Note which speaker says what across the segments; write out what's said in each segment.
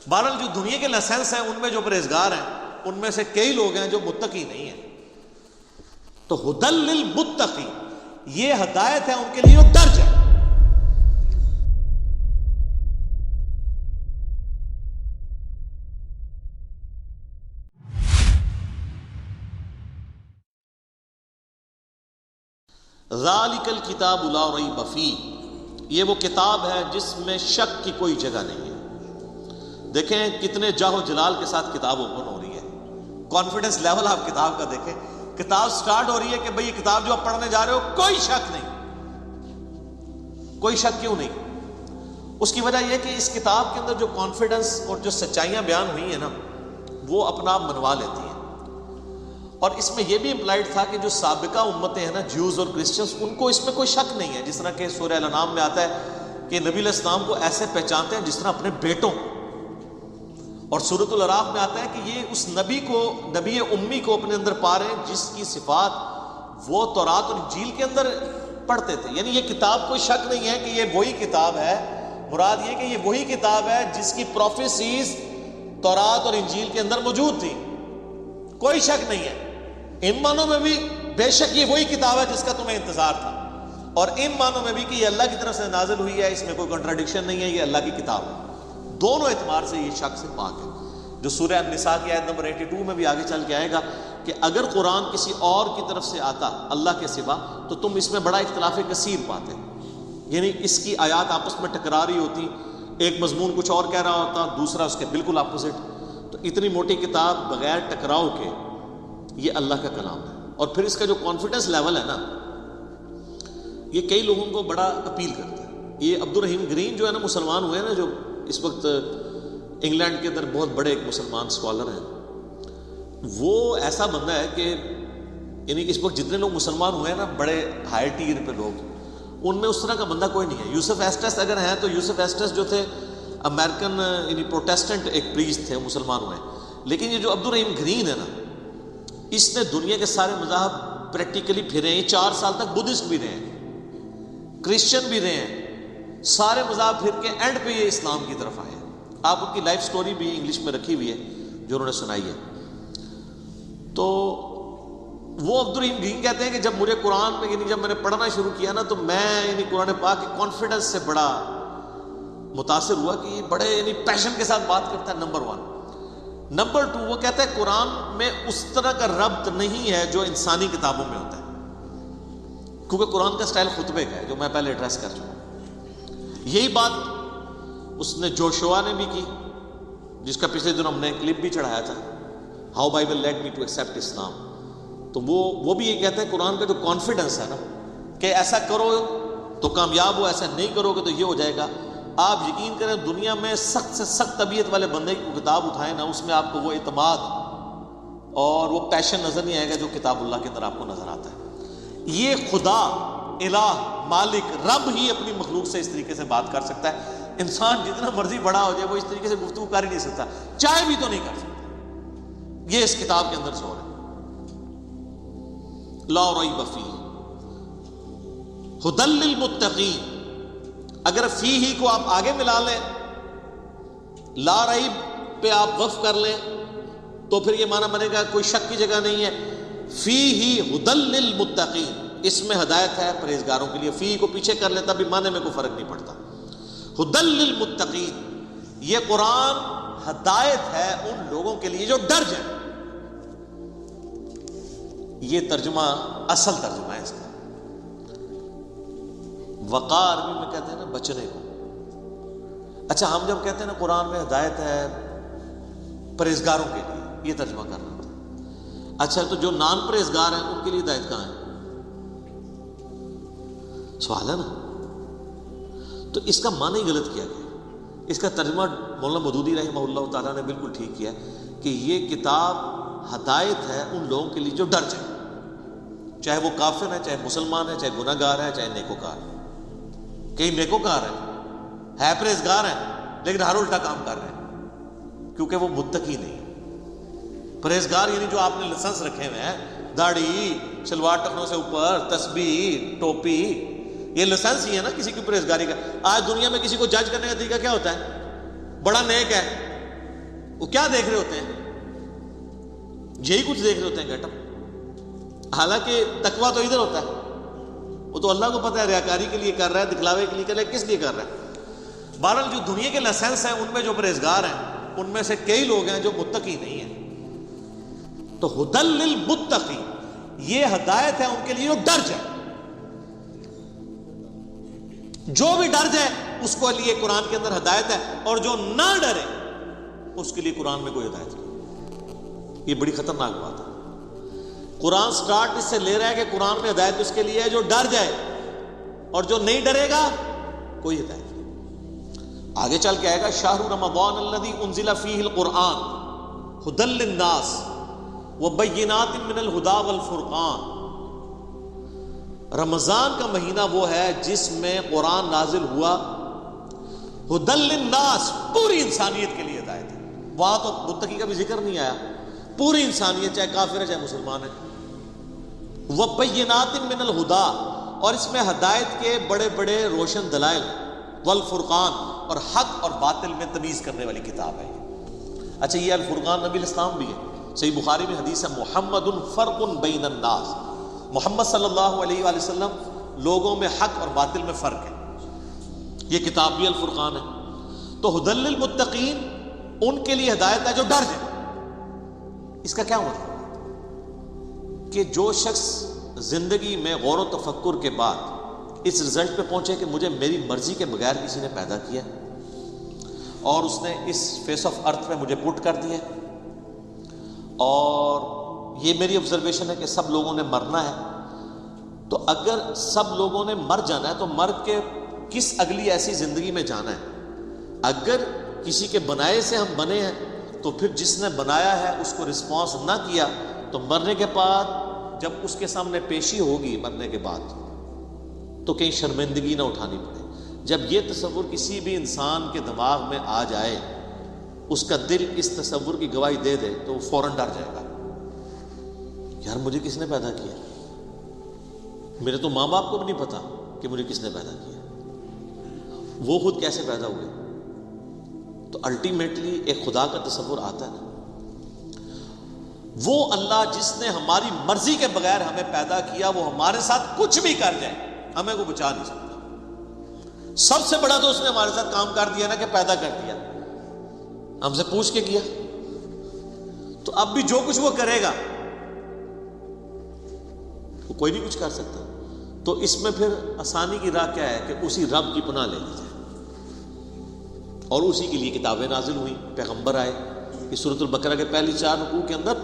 Speaker 1: بہرحال جو دنیا کے لائسنس ہیں ان میں جو پرہیزگار ہیں ان میں سے کئی لوگ ہیں جو متقی نہیں ہیں. تو ہدی للمتقین، یہ ہدایت ہے ان کے لیے جو درج ہے. ذالک الکتاب لا ریب فیہ، یہ وہ کتاب ہے جس میں شک کی کوئی جگہ نہیں ہے. دیکھیں کتنے جاہ و جلال کے ساتھ کتاب اوپن ہو رہی ہے. کانفیڈنس لیول آپ کتاب کا دیکھیں. کتاب سٹارٹ ہو رہی ہے کہ بھئی یہ کتاب جو آپ پڑھنے جا رہے ہو کوئی شک نہیں. کوئی شک کیوں نہیں؟ اس کی وجہ یہ کہ اس کتاب کے اندر جو کانفیڈنس اور جو سچائیاں بیان ہوئی ہیں نا وہ اپنا آپ منوا لیتی ہیں. اور اس میں یہ بھی امپلائڈ تھا کہ جو سابقہ امتیں ہیں نا، جیوز اور کرسچنز، ان کو اس میں کوئی شک نہیں ہے. جس طرح کہ سورہ الانعام میں آتا ہے کہ نبی علیہ السلام کو ایسے پہچانتے ہیں جس طرح اپنے بیٹوں. اور سورۃ الاعراف میں آتا ہے کہ یہ اس نبی کو، نبی امی کو اپنے اندر پا رہے ہیں جس کی صفات وہ تورات اور انجیل کے اندر پڑھتے تھے. یعنی یہ کتاب کوئی شک نہیں ہے کہ یہ وہی کتاب ہے. مراد یہ کہ یہ وہی کتاب ہے جس کی پروفیسیز تورات اور انجیل کے اندر موجود تھی. کوئی شک نہیں ہے. ان معنوں میں بھی بے شک یہ وہی کتاب ہے جس کا تمہیں انتظار تھا، اور ان معنوں میں بھی کہ یہ اللہ کی طرف سے نازل ہوئی ہے، اس میں کوئی کنٹراڈکشن نہیں ہے، یہ اللہ کی کتاب ہے. دونوں اعتبار سے یہ شک سے پاک ہے. جو سورہ النساء کی آیت نمبر 82 میں بھی آگے چل کے آئے گا کہ اگر قرآن کسی اور کی طرف سے آتا اللہ کے سوا تو تم اس میں بڑا اختلاف کثیر پاتے. یعنی اس کی آیات آپس میں ٹکرا رہی ہوتی، ایک مضمون کچھ اور کہہ رہا ہوتا، دوسرا اس کے بالکل اپوزٹ. تو اتنی موٹی کتاب بغیر ٹکراؤ کے یہ اللہ کا کلام ہے. اور پھر اس کا جو کانفیڈنس لیول ہے نا، یہ کئی لوگوں کو بڑا اپیل کرتا ہے. یہ عبد الرحیم گرین جو ہے نا، مسلمان ہوئے ہیں نا، جو اس وقت انگلینڈ کے اندر بہت بڑے ایک مسلمان اسکالر ہیں. وہ ایسا بندہ ہے کہ یعنی اس وقت جتنے لوگ مسلمان ہوئے ہیں نا، بڑے ہائی ٹیر پہ لوگ، ان میں اس طرح کا بندہ کوئی نہیں ہے. یوسف ایسٹس اگر ہیں تو یوسف ایسٹس جو تھے امریکن یعنی پروٹیسٹنٹ ایک پریسٹ تھے، مسلمان ہوئے. لیکن یہ جو عبد الرحیم گرین ہے نا، اس نے دنیا کے سارے مذاہب پریکٹیکلی پھرے ہیں. 4 سال تک بدھسٹ بھی رہے ہیں، کرسچن بھی رہے ہیں، سارے مذاہب پھر کے اینڈ پہ یہ اسلام کی طرف آئے. آپ ان کی لائف سٹوری بھی انگلش میں رکھی ہوئی ہے جو انہوں نے سنائی ہے. تو وہ عبد الرحیم گرین کہتے ہیں کہ جب مجھے قرآن میں یعنی جب میں نے پڑھنا شروع کیا نا تو میں یعنی قرآن پاک کے کانفیڈنس سے بڑا متاثر ہوا کہ یہ بڑے یعنی پیشن کے ساتھ بات کرتا ہے. نمبر 1. نمبر 2، وہ کہتا ہے قرآن میں اس طرح کا ربط نہیں ہے جو انسانی کتابوں میں ہوتا ہے، کیونکہ قرآن کا سٹائل خطبے کا ہے جو میں پہلے ایڈریس کر چکا ہوں. یہی بات اس نے جوشوا نے بھی کی، جس کا پچھلے دن ہم نے کلپ بھی چڑھایا تھا، how Bible led me to accept Islam. تو وہ بھی یہ کہتا ہے قرآن کا جو کانفیڈنس ہے نا کہ ایسا کرو تو کامیاب ہو، ایسا نہیں کرو گے تو یہ ہو جائے گا. آپ یقین کریں دنیا میں سخت سے سخت طبیعت والے بندے کی کتاب اٹھائیں نا، اس میں آپ کو وہ اعتماد اور وہ پیشن نظر نہیں آئے گا جو کتاب اللہ کے اندر آپ کو نظر آتا ہے. یہ خدا الہ مالک رب ہی اپنی مخلوق سے اس طریقے سے بات کر سکتا ہے. انسان جتنا مرضی بڑا ہو جائے وہ اس طریقے سے گفتگو کر ہی نہیں سکتا، چاہے بھی تو نہیں کر سکتا. یہ اس کتاب کے اندر زور ہے. لا ریب فیہ ھدی للمتقین. اگر فی ہی کو آپ آگے ملا لیں، لا ریب پہ آپ وقف کر لیں تو پھر یہ معنی بنے گا کوئی شک کی جگہ نہیں ہے. فی ہی ھدی للمتقین، اس میں ہدایت ہے پرہیزگاروں کے لیے. فی کو پیچھے کر لیتا بھی معنی میں کوئی فرق نہیں پڑتا. ھدی للمتقین، یہ قرآن ہدایت ہے ان لوگوں کے لیے جو ڈر جائیں. یہ ترجمہ اصل ترجمہ ہے اس کا. وقار عربی میں کہتے ہیں نا بچنے کو. اچھا ہم جب کہتے ہیں نا قرآن میں ہدایت ہے پرہیزگاروں کے لیے، یہ ترجمہ کرنا ہوتا ہے. اچھا تو جو نان پرہیزگار ہیں ان کے لیے ہدایت کہاں ہے؟ سوال ہے نا. تو اس کا معنی ہی غلط کیا گیا. اس کا ترجمہ مولانا مودودی رحمہ اللہ تعالیٰ نے بالکل ٹھیک کیا کہ یہ کتاب ہدایت ہے ان لوگوں کے لیے جو ڈر جائیں، چاہے وہ کافر ہے، چاہے مسلمان ہے، چاہے گناہ گار ہے، چاہے نیکوکار ہے. کئی نیکوکار ہے پرہیزگار ہیں لیکن ہر الٹا کام کر رہے ہیں کیونکہ وہ متقی نہیں. پرہیزگار یعنی جو آپ نے لائسنس رکھے ہوئے ہیں، داڑھی، شلوار ٹخنوں سے اوپر، تسبیح، ٹوپی، یہ لائسنس ہی ہے نا کسی کی پرہیزگاری کا. آج دنیا میں کسی کو جج کرنے کا طریقہ کیا ہوتا ہے؟ بڑا نیک ہے وہ کیا دیکھ رہے ہوتے ہیں؟ یہی کچھ دیکھ رہے ہوتے ہیں گیٹ اپ. حالانکہ تقویٰ تو ادھر ہوتا ہے. وہ تو اللہ کو پتہ ہے ریاکاری کے لیے کر رہا ہے, دکھلاوے کے لیے کر رہا ہے, کس لیے کر رہا ہے. بہرحال جو دنیا کے لائسنس ہیں ان میں جو پرہیزگار ہیں ان میں سے کئی لوگ ہیں جو متقی نہیں ہیں. تو ہدی للمتقی, یہ ہدایت ہے ان کے لیے جو ڈر جائے. جو بھی ڈر جائے اس کو لیے قرآن کے اندر ہدایت ہے, اور جو نہ ڈرے اس کے لیے قرآن میں کوئی ہدایت نہیں. یہ بڑی خطرناک بات ہے. قرآن سٹارٹ اس سے لے رہا ہے کہ قرآن میں ہدایت اس کے لیے ہے جو ڈر جائے, اور جو نہیں ڈرے گا کوئی ہدایت نہیں. آگے چل کے آئے گا شہر رمضان الذی انزل فیہ القرآن ھدی للناس وبینات من الہدی والفرقان. رمضان کا مہینہ وہ ہے جس میں قرآن نازل ہوا ھدی للناس, پوری انسانیت کے لیے ہدایت ہے. وہاں تو متقی کا بھی ذکر نہیں آیا, پوری انسانیت چاہے کافر ہے چاہے مسلمان ہے. وبینات من الہدی, اور اس میں ہدایت کے بڑے بڑے روشن دلائل, والفرقان, اور حق اور باطل میں تمیز کرنے والی کتاب ہے. اچھا, یہ الفرقان نبی الاسلام بھی ہے. صحیح بخاری میں حدیث ہے محمد فرق بین الناس, محمد صلی اللہ علیہ وآلہ وسلم لوگوں میں حق اور باطل میں فرق ہے. یہ کتاب بھی الفرقان ہے. تو ھدی للمتقین ان کے لیے ہدایت ہے جو ڈر جائے. اس کا کیا مطلب ہے؟ کہ جو شخص زندگی میں غور و تفکر کے بعد اس رزلٹ پہ پہنچے کہ مجھے میری مرضی کے بغیر کسی نے پیدا کیا اور اس نے اس فیس آف ارتھ پہ مجھے پٹ کر دیا, اور یہ میری آبزرویشن ہے کہ سب لوگوں نے مرنا ہے, تو اگر سب لوگوں نے مر جانا ہے تو مر کے کس اگلی ایسی زندگی میں جانا ہے؟ اگر کسی کے بنائے سے ہم بنے ہیں تو پھر جس نے بنایا ہے اس کو رسپانس نہ کیا تو مرنے کے بعد جب اس کے سامنے پیشی ہوگی مرنے کے بعد تو کہیں شرمندگی نہ اٹھانی پڑے. جب یہ تصور کسی بھی انسان کے دماغ میں آ جائے, اس کا دل اس تصور کی گواہی دے دے, تو وہ فوراً ڈر جائے گا. یار مجھے کس نے پیدا کیا؟ میرے تو ماں باپ کو بھی نہیں پتا کہ مجھے کس نے پیدا کیا, وہ خود کیسے پیدا ہوئے. تو الٹیمیٹلی ایک خدا کا تصور آتا ہے نا. وہ اللہ جس نے ہماری مرضی کے بغیر ہمیں پیدا کیا, وہ ہمارے ساتھ کچھ بھی کر جائے ہمیں وہ بچا نہیں سکتا. سب سے بڑا تو اس نے ہمارے ساتھ کام کر دیا نا کہ پیدا کر دیا, ہم سے پوچھ کے کیا. تو اب بھی جو کچھ وہ کرے گا وہ کوئی نہیں کچھ کر سکتا. تو اس میں پھر آسانی کی راہ کیا ہے کہ اسی رب کی پناہ لے لی جائے, اور اسی کے لیے کتابیں نازل ہوئیں, پیغمبر آئے. اس سورۃ البقرہ کے پہلی 4 رکوع کے اندر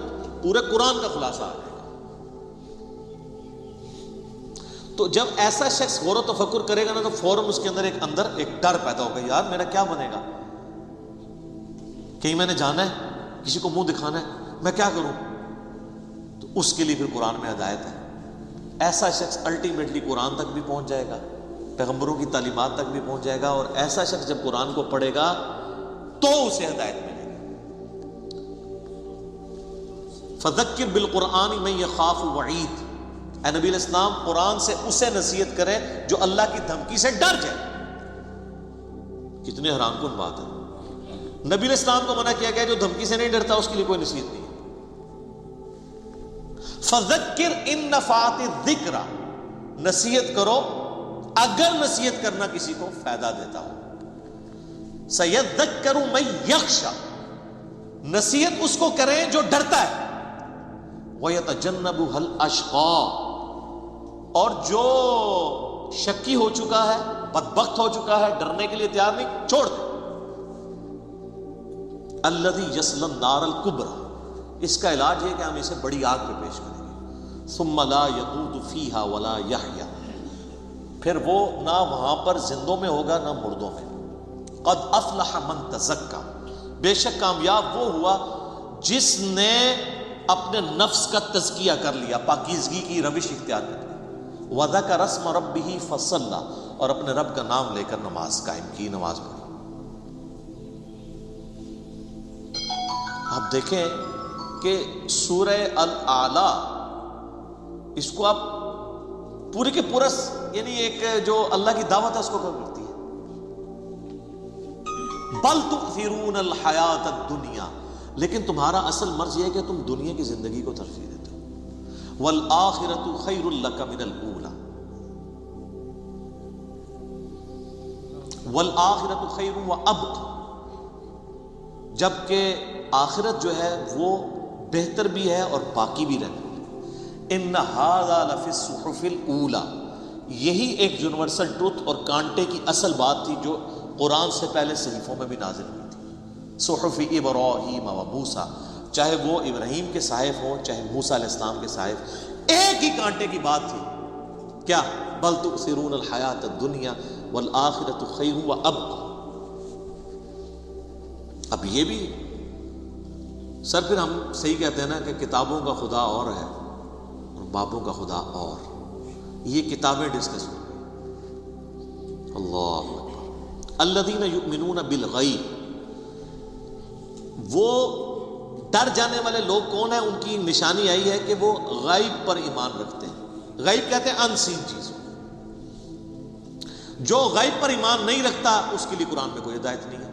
Speaker 1: پورے قرآن کا خلاصہ آ جائے گا. تو جب ایسا شخص غور و تفکر کرے گا نا تو فوراً اس کے اندر ایک ڈر پیدا ہوگا, یار میرا کیا بنے گا, کہیں میں نے جانا ہے, کسی کو منہ دکھانا ہے, میں کیا کروں. تو اس کے لیے پھر قرآن میں ہدایت ہے. ایسا شخص الٹیمیٹلی قرآن تک بھی پہنچ جائے گا, پیغمبروں کی تعلیمات تک بھی پہنچ جائے گا, اور ایسا شخص جب قرآن کو پڑھے گا تو اسے ہدایت ملے گی. فذکر بالقرآن من یخاف وعید, اے نبی علیہ السلام قرآن سے اسے نصیحت کرے جو اللہ کی دھمکی سے ڈر جائے. کتنی حیران کن بات ہے. نبی علیہ السلام کو منع کیا گیا جو دھمکی سے نہیں ڈرتا اس کے لیے کوئی نصیحت نہیں ہے. فذکر ان نفعت الذکر, نصیحت کرو اگر نصیحت کرنا کسی کو فائدہ دیتا ہو. سیذکر من یخشی, نصیحت اس کو کریں جو ڈرتا ہے. وَيَتَجَنَّبُهَا الْأَشْقَى, اور جو شکی ہو چکا ہے, بدبخت ہو چکا ہے, ڈرنے کے لیے تیار نہیں, چھوڑ دے. الَّذِي يَصْلَى النَّارَ الْكُبْرَى, اس کا علاج ہے کہ ہم اسے بڑی آگ پہ پیش کریں گے. ثُمَّ لَا يَمُوتُ فِيهَا وَلَا يَحْيَا, پھر وہ نہ وہاں پر زندوں میں ہوگا نہ مردوں میں. قَدْ أَفْلَحَ مَنْ تَزَكَّى, بے شک کامیاب وہ ہوا جس نے اپنے نفس کا تزکیہ کر لیا, پاکیزگی کی روش اختیار کر لی. وَذَكَرَ اسْمَ رَبِّهِ فَصَلَّى, اور اپنے رب کا نام لے کر نماز قائم کی, نماز پڑھی. آپ دیکھیں کہ سورہ الاعلیٰ, اس کو آپ پورے کے پورا یعنی ایک جو اللہ کی دعوت ہے اس کو کیا کرتی ہے, بل تؤثرون الحیات الدنیا، لیکن تمہارا اصل مرض یہ ہے کہ تم دنیا کی زندگی کو ترجیح دیتے ہو، والآخرۃ خیر لک من الاولی، والآخرۃ خیر وابقی، جبکہ آخرت جو ہے وہ بہتر بھی ہے اور باقی بھی رہتی ہے۔ ان ھذا لفی الصحف الاولی، یہی ایک یونیورسل ٹروتھ اور کانٹے کی اصل بات تھی جو قرآن سے پہلے صحیفوں میں بھی نازل ہوئی تھی۔ صحف ابراہیم و موسیٰ، چاہے وہ ابراہیم کے صحائف ہوں چاہے موسیٰ علیہ السلام کے صحائف، ایک ہی کانٹے کی بات تھی، کیا؟ بل تؤثرون الحیات الدنیا والآخرۃ خیر وابقی۔ اب یہ بھی سر پھر ہم صحیح کہتے ہیں نا کہ کتابوں کا خدا اور ہے اور بابوں کا خدا اور، یہ کتابیں ڈسکس ہو گئی۔ اللہ اکبر۔ الذین یؤمنون بالغیب، وہ ڈر جانے والے لوگ کون ہیں؟ ان کی نشانی آئی ہے کہ وہ غیب پر ایمان رکھتے ہیں۔ غیب کہتے ہیں ان سین چیز۔ جو غیب پر ایمان نہیں رکھتا اس کے لیے قرآن میں کوئی ہدایت نہیں ہے۔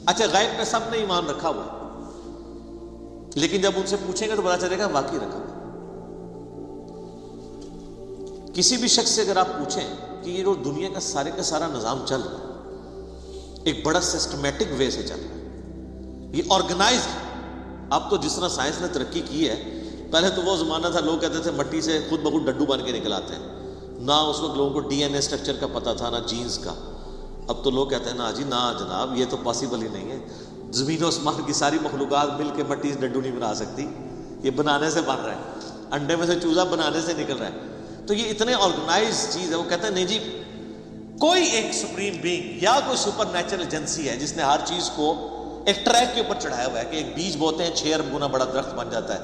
Speaker 1: اچھا، غیب پہ سب نے ایمان رکھا ہوا ہے، لیکن جب ان سے پوچھیں گے تو پتا چلے گا واقعی رکھا ہوا۔ کسی بھی شخص سے اگر آپ پوچھیں کہ یہ جو دنیا کا سارا نظام چل رہا ہے، ایک بڑا سسٹمیٹک وے سے چل رہا ہے، یہ آرگنائزڈ ہے۔ اب تو جس طرح سائنس نے ترقی کی ہے، پہلے تو وہ زمانہ تھا لوگ کہتے تھے مٹی سے خود بخود ڈڈو بن کے نکل آتے ہیں، نہ اس وقت لوگوں کو ڈی این اے اسٹرکچر کا پتہ تھا نہ جینز کا۔ اب تو لوگ کہتے ہیں نا جی نا جناب، یہ تو پاسبل ہی نہیں ہے، زمین و آسمان کی ساری مخلوقات مل کے مٹی سے ڈڈو نہیں بنا سکتی، یہ بنانے سے بن رہا ہے، انڈے میں سے چوزا بنانے سے نکل رہا ہے۔ تو یہ اتنے آرگنائز چیز ہے، وہ کہتے ہیں نہیں جی کوئی ایک سپریم بینگ یا کوئی سپر نیچرل ایجنسی ہے جس نے ہر چیز کو ایک ٹریک کے اوپر چڑھایا ہوا ہے کہ ایک بیج بوتے ہیں 6 ارب گنا بڑا درخت بن جاتا ہے،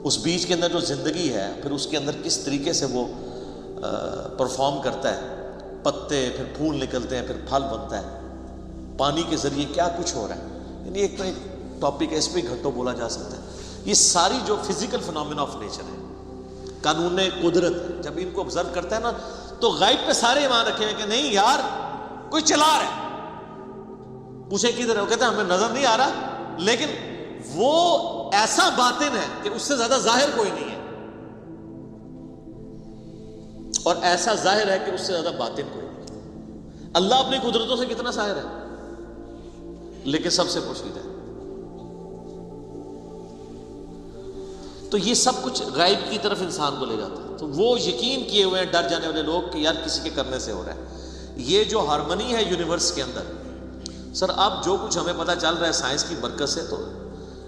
Speaker 1: اس بیج کے اندر جو زندگی ہے پھر اس کے اندر کس طریقے سے وہ پرفارم کرتا ہے، پتے پھر پھول نکلتے ہیں پھر پھل بنتا ہے، پانی کے ذریعے کیا کچھ ہو رہا ہے، یعنی ایک تو ایک ٹاپک ہے، اس پہ گھنٹوں بولا جا سکتا ہے۔ یہ ساری جو فزیکل فنامنا آف نیچر ہے، قانون قدرت ہے، جب ان کو آبزرو کرتا ہے نا تو غیب پہ سارے ایمان رکھے ہیں کہ نہیں یار کوئی چلا رہا ہے۔ پوچھے کدھر ہے؟ وہ کہتے ہیں ہمیں نظر نہیں آ رہا، لیکن وہ ایسا باطن ہے کہ اس سے زیادہ ظاہر کوئی نہیں ہے، اور ایسا ظاہر ہے کہ اس سے زیادہ باطن کوئی نہیں۔ اللہ اپنی قدرتوں سے کتنا ظاہر ہے، لیکن سب سے پوشیدہ ہے۔ تو یہ سب کچھ غیب کی طرف انسان کو لے جاتا ہے۔ تو وہ یقین کیے ہوئے ہیں ڈر جانے والے لوگ کہ یار کسی کے کرنے سے ہو رہا ہے۔ یہ جو ہارمنی ہے یونیورس کے اندر، سر اب جو کچھ ہمیں پتہ چل رہا ہے سائنس کی برکت سے، تو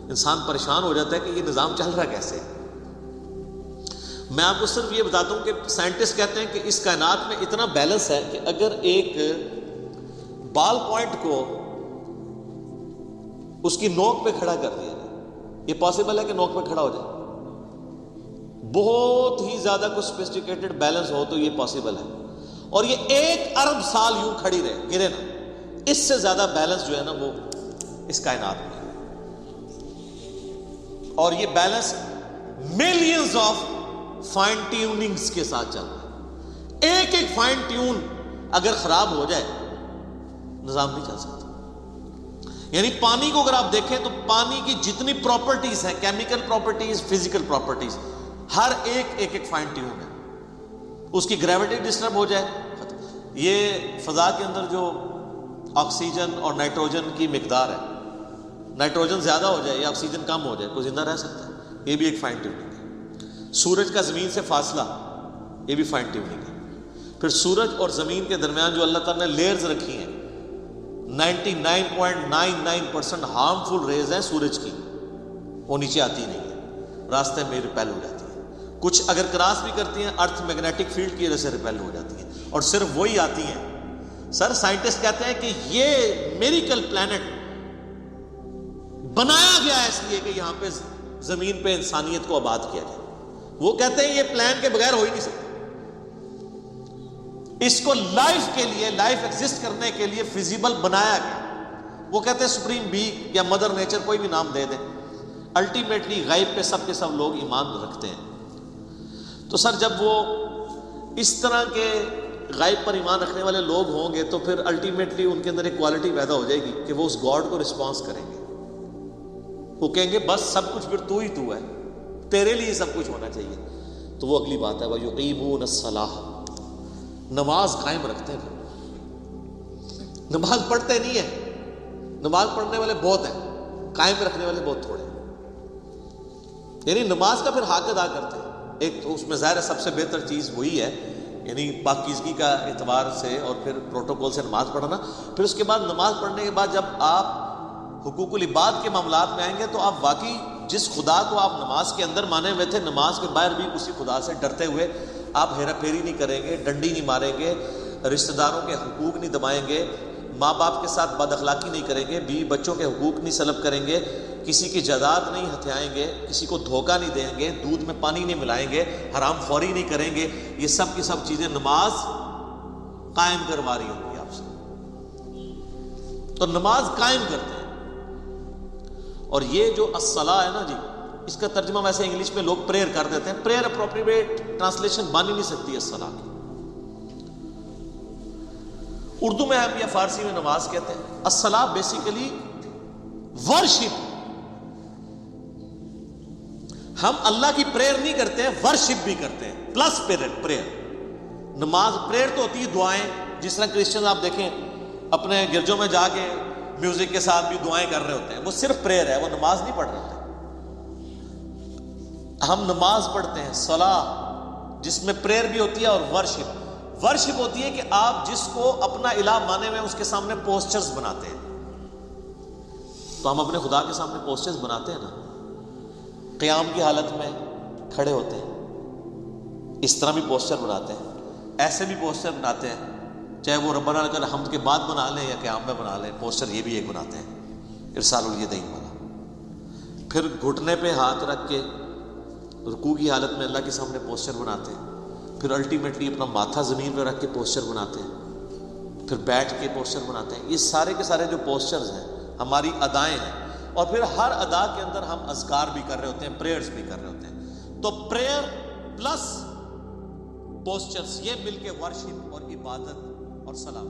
Speaker 1: انسان پریشان ہو جاتا ہے کہ یہ نظام چل رہا کیسے۔ میں آپ کو صرف یہ بتاتا ہوں کہ سائنٹسٹ کہتے ہیں کہ اس کائنات میں اتنا بیلنس ہے کہ اگر ایک بال پوائنٹ کو اس کی نوک پہ کھڑا کر دیا جائے، یہ پاسبل ہے کہ نوک پہ کھڑا ہو جائے؟ بہت ہی زیادہ کچھ سوفسٹیکیٹڈ بیلنس ہو تو یہ پاسبل ہے، اور یہ 1 ارب سال یوں کھڑی رہے، گرے نا۔ اس سے زیادہ بیلنس جو ہے نا وہ اس کائنات میں ہے، اور یہ balance millions of fine tunings کے ساتھ چل رہا ہے۔ ایک ایک فائن ٹیون اگر خراب ہو جائے نظام نہیں چل سکتا۔ یعنی پانی کو اگر آپ دیکھیں تو پانی کی جتنی پراپرٹیز ہیں، کیمیکل پراپرٹیز، فزیکل پراپرٹیز، ہر ایک فائن ٹیون ہے۔ اس کی گریوٹی ڈسٹرب ہو جائے ختم۔ یہ فضا کے اندر جو آکسیجن اور نائٹروجن کی مقدار ہے، نائٹروجن زیادہ ہو جائے یا آکسیجن کم ہو جائے، کوئی زندہ رہ سکتا ہے؟ یہ بھی ایک فائن ٹیوننگ ہے۔ سورج کا زمین سے فاصلہ، یہ بھی فائن ٹیوننگ ہے۔ پھر سورج اور زمین کے درمیان جو اللہ تعالیٰ نے لیئرز رکھی ہیں، 99.99% ہارمفل ریز ہیں سورج کی، وہ نیچے آتی نہیں ہے، راستے میں ریپیل ہو جاتی ہیں۔ کچھ اگر کراس بھی کرتی ہیں ارتھ میگنیٹک فیلڈ کی وجہ سے ریپیل ہو جاتی ہیں، اور صرف وہی آتی ہیں۔ سر سائنٹسٹ کہتے ہیں کہ یہ میریکل پلانٹ بنایا گیا ہے اس لیے کہ یہاں پہ زمین پہ انسانیت کو آباد کیا جائے۔ وہ کہتے ہیں یہ پلان کے بغیر ہو ہی نہیں سکتا، اس کو لائف کے لیے، لائف ایگزسٹ کرنے کے لیے فیزیبل بنایا گیا۔ وہ کہتے ہیں سپریم بینگ یا مدر نیچر، کوئی بھی نام دے دیں، الٹیمیٹلی غیب پہ سب کے سب لوگ ایمان رکھتے ہیں۔ تو سر جب وہ اس طرح کے غائب پر ایمان رکھنے والے لوگ ہوں گے تو پھر الٹیمیٹلی ان کے اندر ایک کوالٹی پیدا ہو جائے گی کہ وہ اس گاڈ کو رسپانس کریں گے. وہ کہیں گے بس سب کچھ پھر تو ہی تو ہے، تیرے لیے سب کچھ ہونا چاہیے. تو وہ اگلی بات ہے وَيُقِيمُونَ الصَّلَاةَ، نماز قائم رکھتے ہیں. نماز پڑھتے نہیں ہیں، نماز پڑھنے والے بہت ہیں، قائم رکھنے والے بہت تھوڑے ہیں. یعنی نماز کا پھر حق ادا کرتے ہیں. ایک تو اس میں ظاہر ہے سب سے بہتر چیز وہی ہے، یعنی پاکیزگی کا اعتبار سے اور پھر پروٹوکول سے نماز پڑھنا. پھر اس کے بعد نماز پڑھنے کے بعد جب آپ حقوق العباد کے معاملات میں آئیں گے تو آپ واقعی جس خدا کو آپ نماز کے اندر مانے ہوئے تھے، نماز کے باہر بھی اسی خدا سے ڈرتے ہوئے آپ ہیرا پھیری نہیں کریں گے، ڈنڈی نہیں ماریں گے، رشتہ داروں کے حقوق نہیں دبائیں گے، ماں باپ کے ساتھ بد اخلاقی نہیں کریں گے، بیوی بچوں کے حقوق نہیں سلب کریں گے، کسی کی جائیداد نہیں ہتھیائیں گے، کسی کو دھوکہ نہیں دیں گے، دودھ میں پانی نہیں ملائیں گے، حرام خوری نہیں کریں گے. یہ سب کی سب چیزیں نماز قائم کروا رہی ہوگی آپ سے. تو نماز قائم کرتے ہیں. اور یہ جو الصلاۃ ہے نا جی، اس کا ترجمہ ویسے انگلش میں لوگ پریئر کر دیتے ہیں. پریئر اپروپریٹ ٹرانسلیشن بن ہی نہیں سکتی الصلاۃ کی. اردو میں ہم یا فارسی میں نماز کہتے ہیں. الصلاۃ بیسیکلی ورشپ. ہم اللہ کی پریئر نہیں کرتے ہیں، ورشپ بھی کرتے ہیں پلس پریئر. نماز پریئر تو ہوتی ہے دعائیں، جس طرح کرسچن آپ دیکھیں اپنے گرجوں میں جا کے میوزک کے ساتھ بھی دعائیں کر رہے ہوتے ہیں، وہ صرف پریئر ہے، وہ نماز نہیں پڑھ رہے ہوتے. ہم نماز پڑھتے ہیں صلاۃ، جس میں پریئر بھی ہوتی ہے اور ورشپ. ورشپ ہوتی ہے کہ آپ جس کو اپنا الہ مانے ہوئے اس کے سامنے پوسچرز بناتے ہیں. تو ہم اپنے خدا کے سامنے پوسچرز بناتے ہیں نا، قیام کی حالت میں کھڑے ہوتے ہیں، اس طرح بھی پوسچر بناتے ہیں، ایسے بھی پوسچر بناتے ہیں، چاہے وہ ربنا لک الحمد کے بعد بنا لیں یا قیام میں بنا لیں. پوسچر یہ بھی ایک بناتے ہیں ارسال الیدین والا. پھر گھٹنے پہ ہاتھ رکھ کے رکوع کی حالت میں اللہ کے سامنے پوسچر بناتے ہیں. پھر الٹیمیٹلی اپنا ماتھا زمین پہ رکھ کے پوسچر بناتے ہیں. پھر بیٹھ کے پوسچر بناتے ہیں. یہ سارے کے سارے جو پوسچرز ہیں ہماری ادائیں ہیں. اور پھر ہر ادا کے اندر ہم اذکار بھی کر رہے ہوتے ہیں، پریئرز بھی کر رہے ہوتے ہیں. تو پریئر پلس پوسچرز یہ مل کے ورشپ اور عبادت اور سلام.